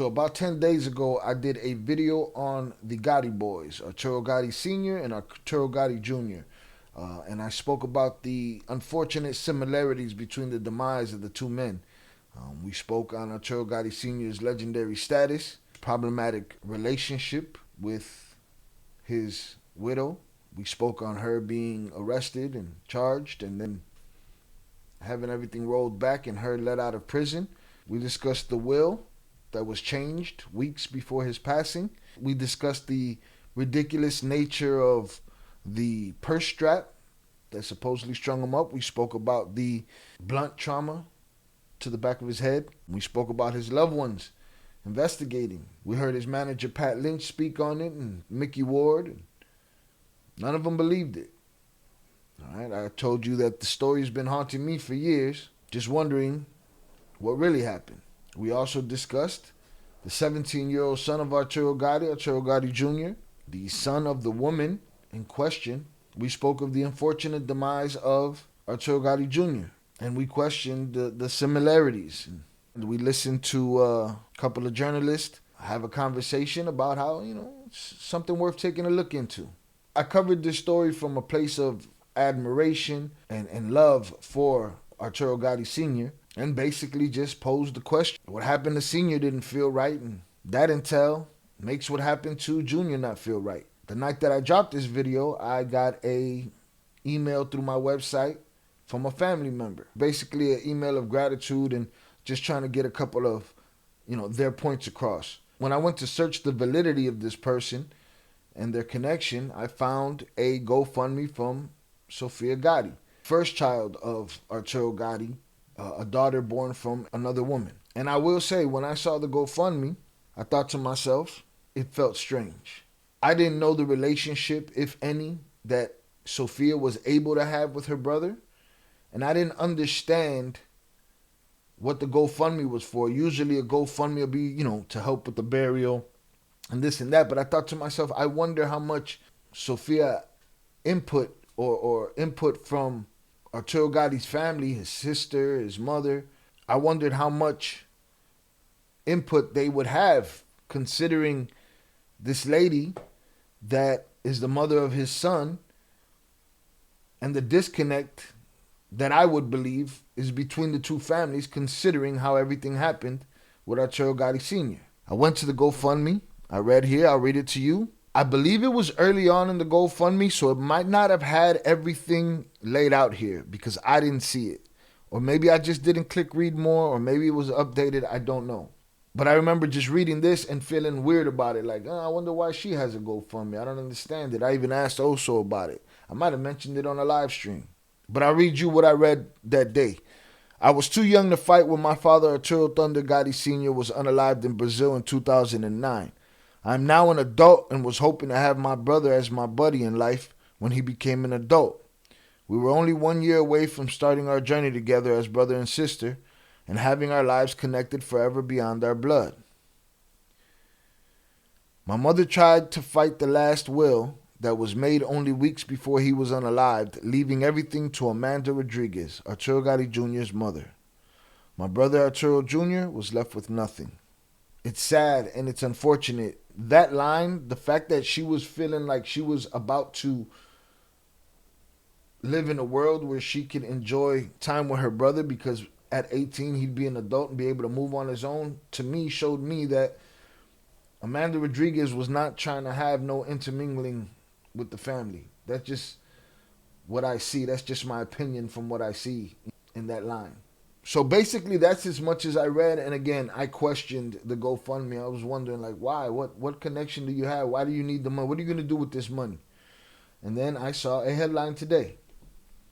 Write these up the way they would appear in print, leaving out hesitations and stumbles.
So about 10 days ago, I did a video on the Gatti boys, Arturo Gatti Sr. and Arturo Gatti Jr. And I spoke about the unfortunate similarities between the demise of the two men. We spoke on Arturo Gatti Sr.'s legendary status, problematic relationship with his widow. We spoke on her being arrested and charged and then having everything rolled back and her let out of prison. We discussed the will that was changed weeks before his passing. We discussed the ridiculous nature of the purse strap that supposedly strung him up. We spoke about the blunt trauma to the back of his head. We spoke about his loved ones investigating. We heard his manager Pat Lynch speak on it and Mickey Ward. And none of them believed it. All right, I told you that the story's been haunting me for years, just wondering what really happened. We also discussed the 17-year-old son of Arturo Gatti, Arturo Gatti Jr., the son of the woman in question. We spoke of the unfortunate demise of Arturo Gatti Jr., and we questioned the similarities. And we listened to a couple of journalists have a conversation about how, it's something worth taking a look into. I covered this story from a place of admiration and love for Arturo Gatti Sr., and basically just posed the question. What happened to Senior didn't feel right, and that intel makes what happened to Junior not feel right. The night that I dropped this video, I got a email through my website from a family member. Basically an email of gratitude and just trying to get a couple of, their points across. When I went to search the validity of this person and their connection, I found a GoFundMe from Sofia Gatti, first child of Arturo Gatti, a daughter born from another woman. And I will say, when I saw the GoFundMe, I thought to myself, it felt strange. I didn't know the relationship, if any, that Sofia was able to have with her brother. And I didn't understand what the GoFundMe was for. Usually a GoFundMe will be, to help with the burial and this and that. But I thought to myself, I wonder how much Sofia input or input from Arturo Gatti's family, his sister, his mother. I wondered how much input they would have, considering this lady that is the mother of his son, and the disconnect that I would believe is between the two families, considering how everything happened with Arturo Gatti Sr. I went to the GoFundMe. I read here. I'll read it to you. I believe it was early on in the GoFundMe, so it might not have had everything laid out here because I didn't see it. Or maybe I just didn't click read more, or maybe it was updated. I don't know. But I remember just reading this and feeling weird about it. Like, I wonder why she has a GoFundMe. I don't understand it. I even asked Oso about it. I might have mentioned it on a live stream. But I'll read you what I read that day. I was too young to fight when my father, Arturo Thunder Gatti Sr., was unalived in Brazil in 2009. I am now an adult and was hoping to have my brother as my buddy in life when he became an adult. We were only 1 year away from starting our journey together as brother and sister and having our lives connected forever beyond our blood. My mother tried to fight the last will that was made only weeks before he was unalived, leaving everything to Amanda Rodriguez, Arturo Gatti Jr.'s mother. My brother Arturo Jr. was left with nothing. It's sad and it's unfortunate. That line, the fact that she was feeling like she was about to live in a world where she could enjoy time with her brother because at 18 he'd be an adult and be able to move on his own, to me showed me that Amanda Rodriguez was not trying to have no intermingling with the family. That's just what I see. That's just my opinion from what I see in that line. So basically, that's as much as I read. And again, I questioned the GoFundMe. I was wondering, like, why? What connection do you have? Why do you need the money? What are you going to do with this money? And then I saw a headline today.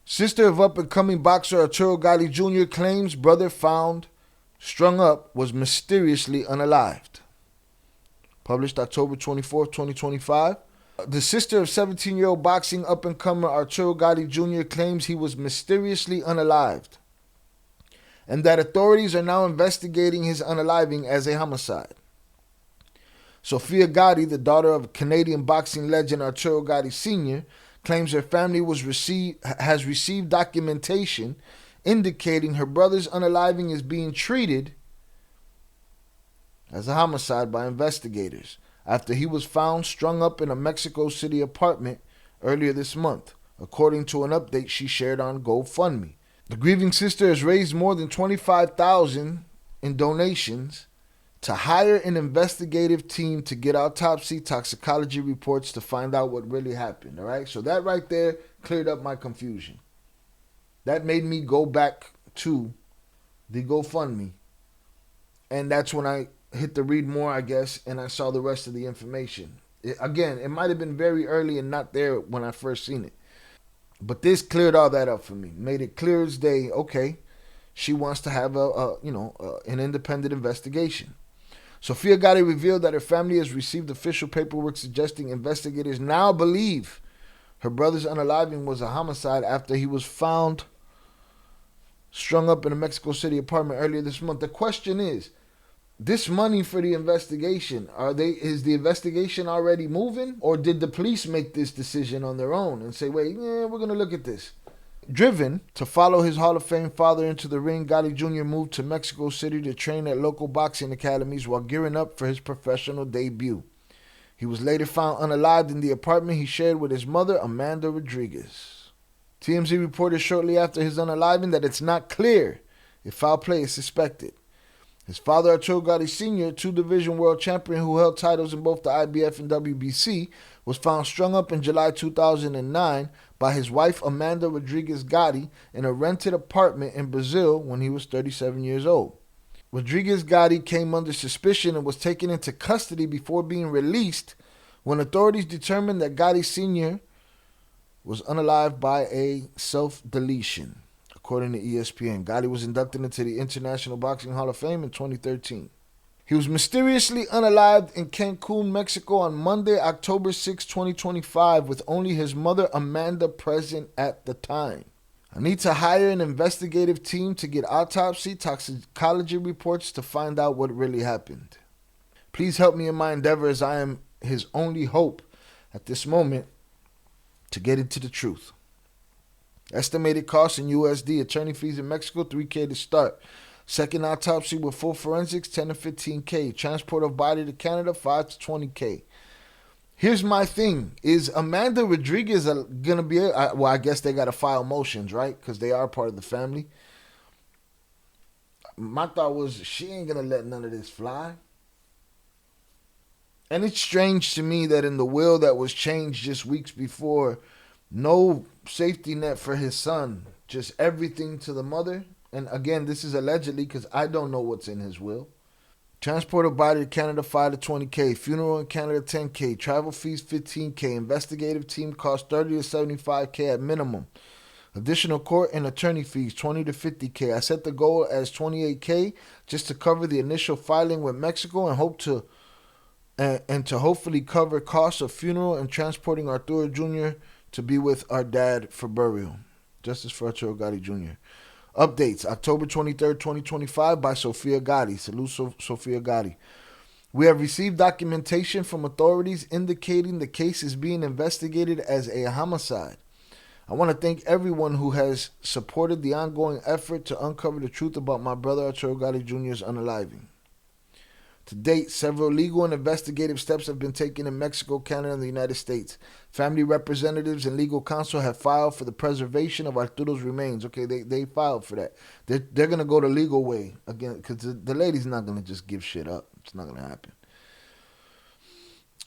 Sister of up-and-coming boxer Arturo Gatti Jr. claims brother found strung up was mysteriously unalived. Published October 24th, 2025. The sister of 17-year-old boxing up-and-comer Arturo Gatti Jr. claims he was mysteriously unalived, and that authorities are now investigating his unaliving as a homicide. Sofia Gatti, the daughter of Canadian boxing legend Arturo Gatti Sr., claims her family has received documentation indicating her brother's unaliving is being treated as a homicide by investigators after he was found strung up in a Mexico City apartment earlier this month, according to an update she shared on GoFundMe. The grieving sister has raised more than $25,000 in donations to hire an investigative team to get autopsy toxicology reports to find out what really happened. All right, so that right there cleared up my confusion. That made me go back to the GoFundMe, and that's when I hit the read more, I guess, and I saw the rest of the information. It might have been very early and not there when I first seen it, but this cleared all that up for me, made it clear as day. Okay, she wants to have an independent investigation. Sofia Gatti revealed that her family has received official paperwork suggesting investigators now believe her brother's unaliving was a homicide after he was found strung up in a Mexico City apartment earlier this month. The question is, this money for the investigation, is the investigation already moving, or did the police make this decision on their own and say, wait, we're going to look at this? Driven to follow his Hall of Fame father into the ring, Gatti Jr. moved to Mexico City to train at local boxing academies while gearing up for his professional debut. He was later found unalived in the apartment he shared with his mother, Amanda Rodriguez. TMZ reported shortly after his unaliving that it's not clear if foul play is suspected. His father, Arturo Gatti Sr., two-division world champion who held titles in both the IBF and WBC, was found strung up in July 2009 by his wife Amanda Rodriguez Gatti in a rented apartment in Brazil when he was 37 years old. Rodriguez Gatti came under suspicion and was taken into custody before being released when authorities determined that Gatti Sr. was unalived by a self-deletion. According to ESPN, Gatti was inducted into the International Boxing Hall of Fame in 2013. He was mysteriously unalived in Cancun, Mexico on Monday, October 6, 2025, with only his mother Amanda present at the time. I need to hire an investigative team to get autopsy toxicology reports to find out what really happened. Please help me in my endeavor, as I am his only hope at this moment to get into the truth. Estimated cost in USD: attorney fees in Mexico, $3,000 to start. Second autopsy with full forensics, $10,000 to $15,000. Transport of body to Canada, $5,000 to $20,000. Here's my thing: is Amanda Rodriguez gonna be? Well, I guess they gotta file motions, right? Because they are part of the family. My thought was she ain't gonna let none of this fly. And it's strange to me that in the will that was changed just weeks before, no safety net for his son, just everything to the mother. And again, this is allegedly because I don't know what's in his will. Transport of body to Canada, $5,000 to $20,000. Funeral in Canada, $10,000. Travel fees, $15,000. Investigative team cost $30,000 to $75,000 at minimum. Additional court and attorney fees, $20,000 to $50,000. I set the goal as $28,000 just to cover the initial filing with Mexico and hope to hopefully cover costs of funeral and transporting Arturo Jr. to be with our dad for burial. Justice for Arturo Gatti Jr. Updates, October 23rd, 2025 by Sofia Gatti. Salute, Sofia Gatti. We have received documentation from authorities indicating the case is being investigated as a homicide. I want to thank everyone who has supported the ongoing effort to uncover the truth about my brother Arturo Gatti Jr.'s unaliving. To date, several legal and investigative steps have been taken in Mexico, Canada, and the United States. Family representatives and legal counsel have filed for the preservation of Arturo's remains. Okay, they filed for that. They're going to go the legal way again, because the lady's not going to just give shit up. It's not going to happen.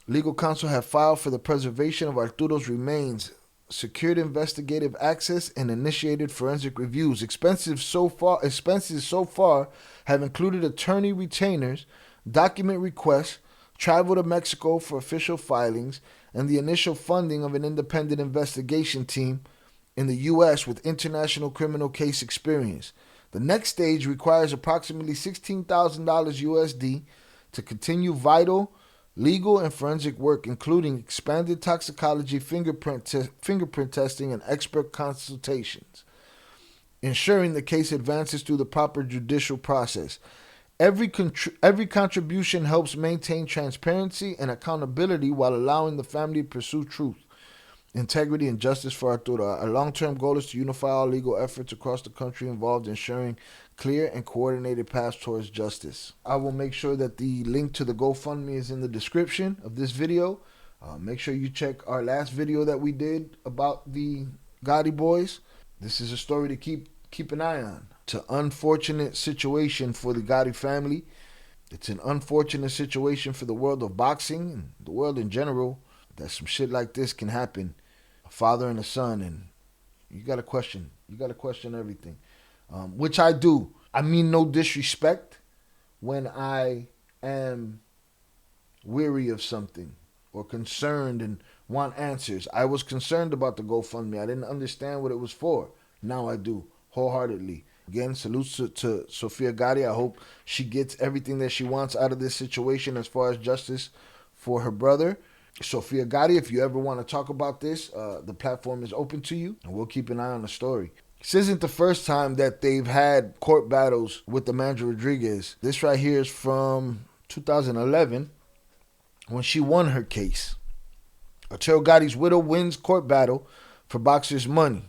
Legal counsel have filed for the preservation of Arturo's remains, secured investigative access, and initiated forensic reviews. Expenses so far have included attorney retainers, document requests, travel to Mexico for official filings, and the initial funding of an independent investigation team in the U.S. with international criminal case experience. The next stage requires approximately $16,000 USD to continue vital, legal, and forensic work, including expanded toxicology, fingerprint testing, and expert consultations, ensuring the case advances through the proper judicial process. Every contribution helps maintain transparency and accountability while allowing the family to pursue truth, integrity, and justice for Arturo. Our long-term goal is to unify all legal efforts across the country involved in ensuring clear and coordinated path towards justice. I will make sure that the link to the GoFundMe is in the description of this video. Make sure you check our last video that we did about the Gatti boys. This is a story to keep an eye on. It's an unfortunate situation for the Gatti family. It's an unfortunate situation for the world of boxing and the world in general, that some shit like this can happen. A father and a son, and you gotta question everything. Which I do. I mean no disrespect when I am weary of something or concerned and want answers. I was concerned about the GoFundMe. I didn't understand what it was for. Now I do, wholeheartedly. Again, salutes to Sofia Gatti. I hope she gets everything that she wants out of this situation as far as justice for her brother. Sofia Gatti, if you ever want to talk about this, the platform is open to you, and we'll keep an eye on the story. This isn't the first time that they've had court battles with Amanda Rodriguez. This right here is from 2011 when she won her case. Arturo Gatti's widow wins court battle for boxer's money.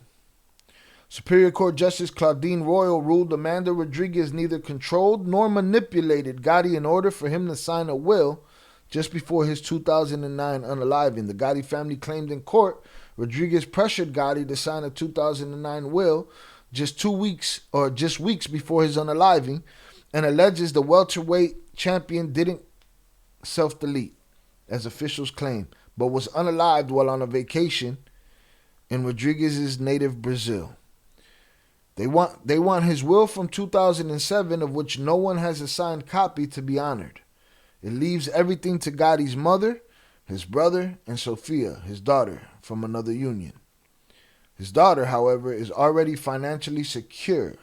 Superior Court Justice Claudine Royal ruled Amanda Rodriguez neither controlled nor manipulated Gatti in order for him to sign a will just before his 2009 unaliving. The Gatti family claimed in court Rodriguez pressured Gatti to sign a 2009 will just weeks before his unaliving, and alleges the welterweight champion didn't self-delete, as officials claim, but was unalived while on a vacation in Rodriguez's native Brazil. They want his will from 2007, of which no one has a signed copy, to be honored. It leaves everything to Gatti's mother, his brother, and Sofia, his daughter, from another union. His daughter, however, is already financially secure.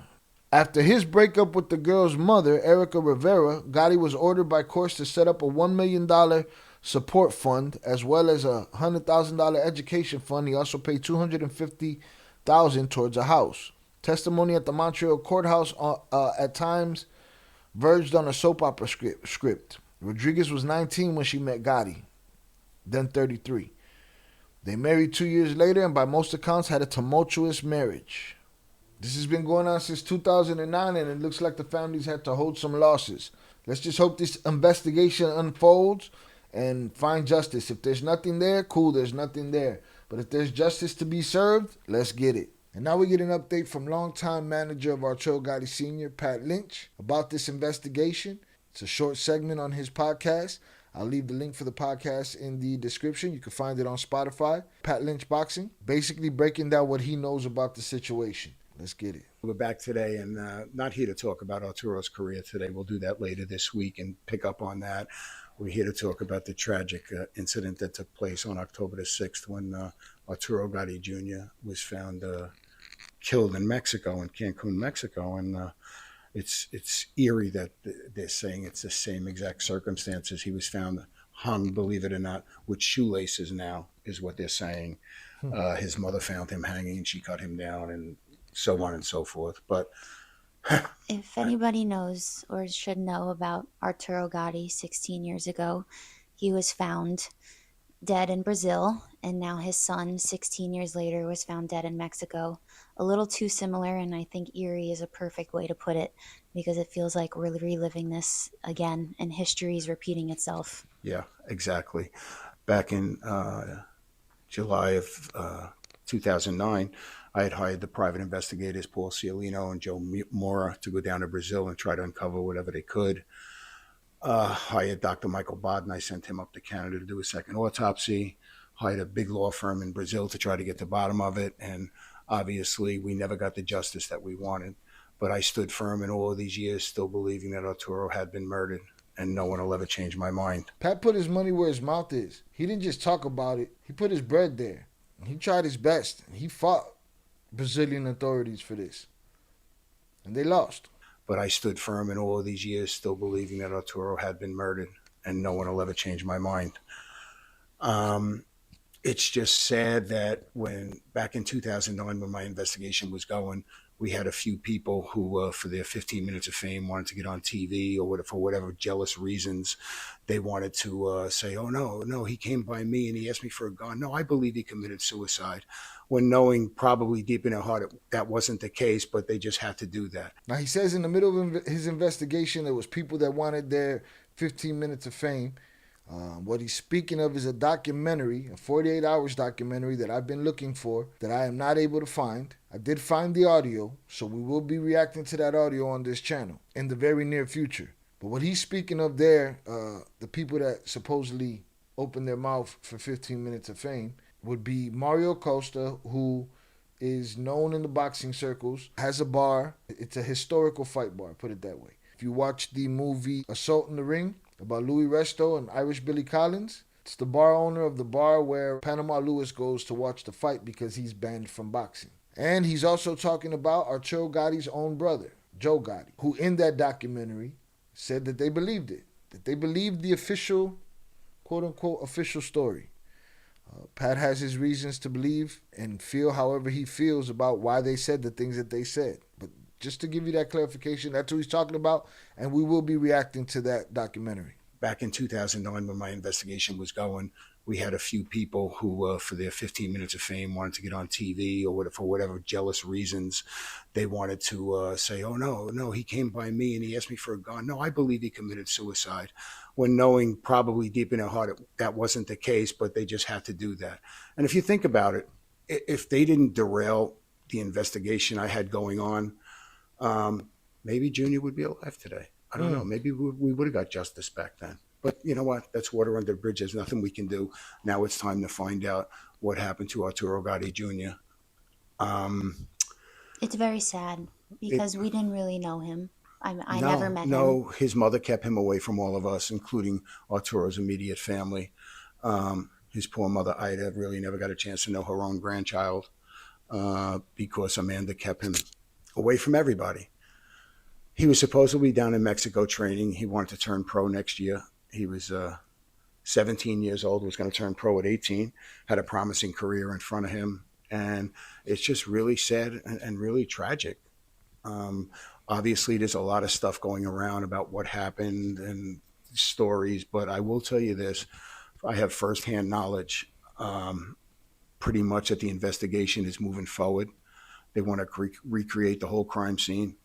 After his breakup with the girl's mother, Erica Rivera, Gatti was ordered by courts to set up a $1 million support fund as well as a $100,000 education fund. He also paid $250,000 towards a house. Testimony at the Montreal courthouse at times verged on a soap opera script. Rodriguez was 19 when she met Gatti, then 33. They married 2 years later and by most accounts had a tumultuous marriage. This has been going on since 2009, and it looks like the families had to hold some losses. Let's just hope this investigation unfolds and find justice. If there's nothing there, cool, there's nothing there. But if there's justice to be served, let's get it. And now we get an update from longtime manager of Arturo Gatti Sr., Pat Lynch, about this investigation. It's a short segment on his podcast. I'll leave the link for the podcast in the description. You can find it on Spotify. Pat Lynch Boxing, basically breaking down what he knows about the situation. Let's get it. We're back today and not here to talk about Arturo's career today. We'll do that later this week and pick up on that. We're here to talk about the tragic incident that took place on October the 6th when Arturo Gatti Jr. was found killed in Mexico, in Cancun, Mexico. And it's eerie that they're saying it's the same exact circumstances. He was found hung, believe it or not, with shoelaces now, is what they're saying. His mother found him hanging and she cut him down and so on and so forth. But if anybody knows or should know about Arturo Gatti, 16 years ago, he was found dead in Brazil, and now his son, 16 years later, was found dead in Mexico. A little too similar, and I think eerie is a perfect way to put it, because it feels like we're reliving this again, and history is repeating itself. Yeah, exactly. Back in July of 2009, I had hired the private investigators, Paul Cialino and Joe Mora, to go down to Brazil and try to uncover whatever they could. Hired Dr. Michael Bodden. I sent him up to Canada to do a second autopsy. Hired a big law firm in Brazil to try to get to the bottom of it. And obviously, we never got the justice that we wanted. But I stood firm in all of these years, still believing that Arturo had been murdered. And no one will ever change my mind. Pat put his money where his mouth is. He didn't just talk about it. He put his bread there. He tried his best. He fought Brazilian authorities for this. And they lost. But I stood firm in all of these years, still believing that Arturo had been murdered. And no one will ever change my mind. It's just sad that back in 2009, when my investigation was going, we had a few people who, for their 15 minutes of fame, wanted to get on TV or for whatever jealous reasons, they wanted to say, oh, no, he came by me and he asked me for a gun. No, I believe he committed suicide, when knowing probably deep in their heart that wasn't the case, but they just had to do that. Now, he says in the middle of his investigation, there was people that wanted their 15 minutes of fame. What he's speaking of is a documentary, a 48 hours documentary that I've been looking for, that I am not able to find. I did find the audio, so we will be reacting to that audio on this channel in the very near future. But what he's speaking of there, the people that supposedly opened their mouth for 15 minutes of fame, would be Mario Costa, who is known in the boxing circles, has a bar. It's a historical fight bar, put it that way. If you watch the movie Assault in the Ring about Louis Resto and Irish Billy Collins, it's the bar owner of the bar where Panama Lewis goes to watch the fight because he's banned from boxing. And he's also talking about Arturo Gatti's own brother, Joe Gatti, who in that documentary said that they believed it, that they believed the official, quote-unquote, official story. Pat has his reasons to believe and feel however he feels about why they said the things that they said. But just to give you that clarification, that's what he's talking about, and we will be reacting to that documentary. Back in 2009, when my investigation was going, we had a few people who, for their 15 minutes of fame, wanted to get on TV or for whatever jealous reasons, they wanted to say, oh, no, he came by me and he asked me for a gun. No, I believe he committed suicide, when knowing probably deep in their heart that wasn't the case, but they just had to do that. And if you think about it, if they didn't derail the investigation I had going on, maybe Junior would be alive today. I don't know. Maybe we would have got justice back then. But you know what? That's water under the bridge. There's nothing we can do. Now it's time to find out what happened to Arturo Gatti Jr. It's very sad because we didn't really know him. I never met him. No, his mother kept him away from all of us, including Arturo's immediate family. His poor mother, Ida, really never got a chance to know her own grandchild because Amanda kept him away from everybody. He was supposedly down in Mexico training. He wanted to turn pro next year. He was 17 years old, was going to turn pro at 18, had a promising career in front of him. And it's just really sad and really tragic. Obviously, there's a lot of stuff going around about what happened and stories, but I will tell you this. I have firsthand knowledge pretty much that the investigation is moving forward. They want to recreate the whole crime scene,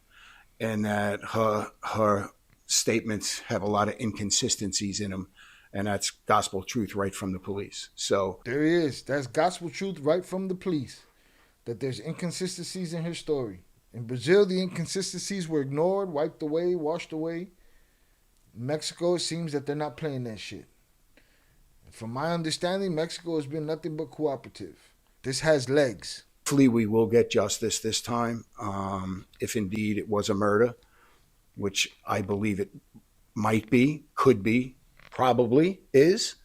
and that her statements have a lot of inconsistencies in them, and that's gospel truth right from the police. So there he is. That's gospel truth right from the police, that there's inconsistencies in her story. In Brazil, the inconsistencies were ignored, wiped away, washed away. In Mexico, it seems that they're not playing that shit. From my understanding, Mexico has been nothing but cooperative. This has legs. Hopefully we will get justice this time, if indeed it was a murder, which I believe it might be, could be, probably is.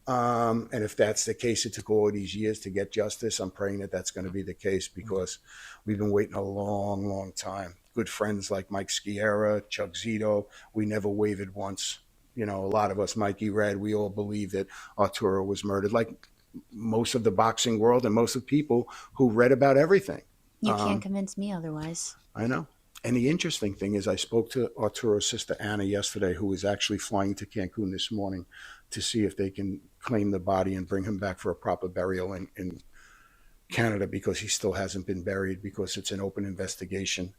And if that's the case, it took all these years to get justice. I'm praying that that's going to be the case because we've been waiting a long, long time. Good friends like Mike Sciarra, Chuck Zito, we never wavered once. You know, a lot of us, Mikey Red, we all believe that Arturo was murdered, like most of the boxing world and most of people who read about everything. You can't convince me otherwise. I know. And the interesting thing is I spoke to Arturo's sister Anna yesterday, who is actually flying to Cancun this morning to see if they can claim the body and bring him back for a proper burial in Canada, because he still hasn't been buried because it's an open investigation,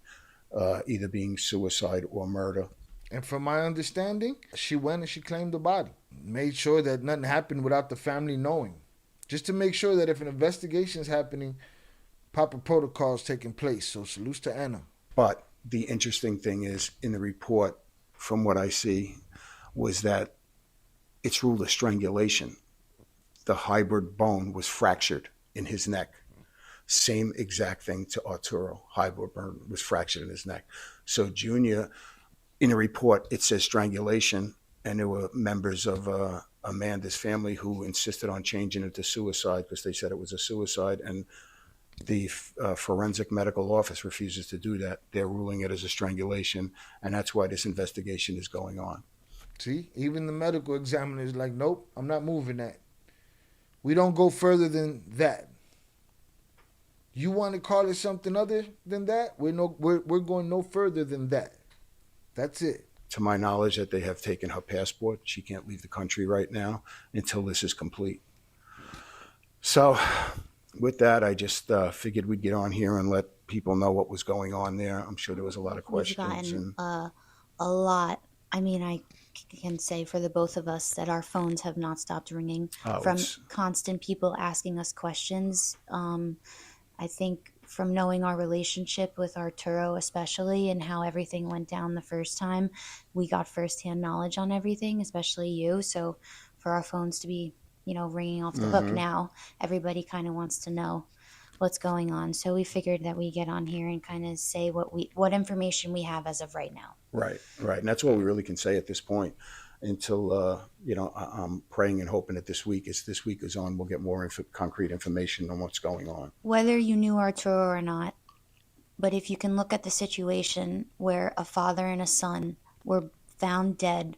either being suicide or murder. And from my understanding, she went and she claimed the body. Made sure that nothing happened without the family knowing. Just to make sure that if an investigation is happening, proper protocols taking place. So salutes to Anna. But the interesting thing is, in the report, from what I see, was that it's ruled a strangulation. The hybrid bone was fractured in his neck. Same exact thing to Arturo. Hybrid bone was fractured in his neck. So Junior, in the report, it says strangulation, and there were members of Amanda's family who insisted on changing it to suicide because they said it was a suicide, and the forensic medical office refuses to do that. They're ruling it as a strangulation, and that's why this investigation is going on. See, even the medical examiner is like, nope, I'm not moving that. We don't go further than that. You want to call it something other than that? We're going no further than that. That's it. To my knowledge, that they have taken her passport. She can't leave the country right now until this is complete. So, with that, I just figured we'd get on here and let people know what was going on there. I'm sure there was a lot of We've questions. gotten a lot. I mean, I can say for the both of us that our phones have not stopped ringing from constant people asking us questions. I think from knowing our relationship with Arturo, especially, and how everything went down the first time, we got firsthand knowledge on everything, especially you. So for our phones to be, ringing off the hook now, everybody kind of wants to know what's going on. So we figured that we get on here and kind of say what information we have as of right now. Right. And that's what we really can say at this point until, I'm praying and hoping that this week is on, we'll get more concrete information on what's going on. Whether you knew Arturo or not, but if you can look at the situation where a father and a son were found dead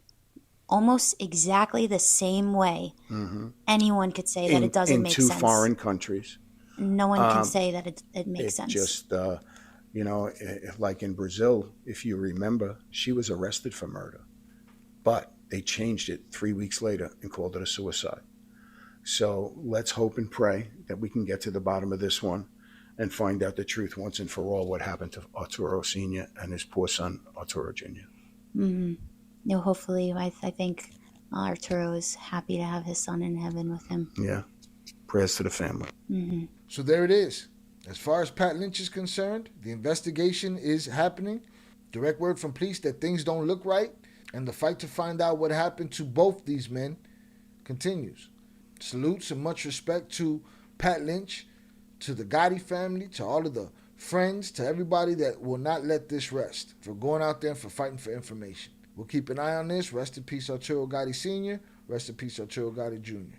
almost exactly the same way, anyone could say that it doesn't make sense. In two foreign countries. No one can say that it makes sense. Just, like in Brazil, if you remember, she was arrested for murder, but they changed it 3 weeks later and called it a suicide. So let's hope and pray that we can get to the bottom of this one and find out the truth once and for all what happened to Arturo Sr. and his poor son, Arturo Jr. Hopefully, I think Arturo is happy to have his son in heaven with him. Yeah. Prayers to the family. So there it is. As far as Pat Lynch is concerned, the investigation is happening. Direct word from police that things don't look right, and the fight to find out what happened to both these men continues. Salutes and much respect to Pat Lynch, to the Gatti family, to all of the friends, to everybody that will not let this rest, for going out there and for fighting for information. We'll keep an eye on this. Rest in peace, Arturo Gatti Sr. Rest in peace, Arturo Gatti Jr.